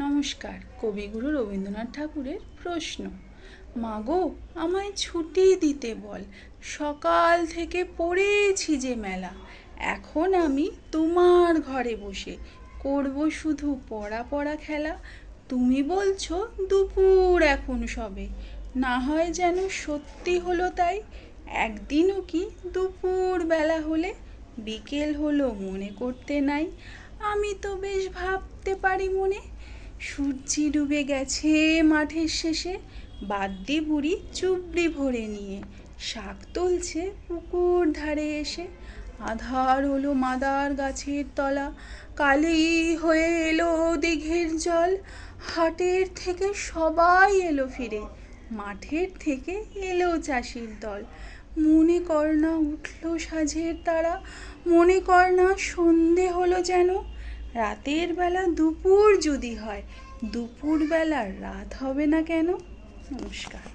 নমস্কার। কবিগুরু রবীন্দ্রনাথ ঠাকুরের প্রশ্ন। মাগো, আমায় ছুটি দিতে বল, সকাল থেকে পড়েছি যে মেলা। এখন আমি তোমার ঘরে বসে করব শুধু পড়া পড়া খেলা। তুমি বলছো দুপুর এখন সবে, না হয় যেন সত্যি হলো তাই। একদিনও কি দুপুর বেলা হলে বিকেল হলো মনে করতে নাই। আমি তো বেশ ভাবতে পারি মনে, সূর্যি ডুবে গেছে মাঠের শেষে, বাদ্যি বুড়ি চুবড়ি ভরে নিয়ে শাক তুলছে পুকুর ধারে এসে। আধার হলো মাদার গাছের তলা, কালি হয়ে এলো দিঘির জল। হাটের থেকে সবাই এলো ফিরে, মাঠের থেকে এলো চাষির দল। মনে কর না উঠলো সাঁঝের তারা, মনে কর না সন্ধে হলো যেন। রাতের বেলা দুপুর যদি হয়, দুপুরবেলা রাত হবে না কেন? নমস্কার।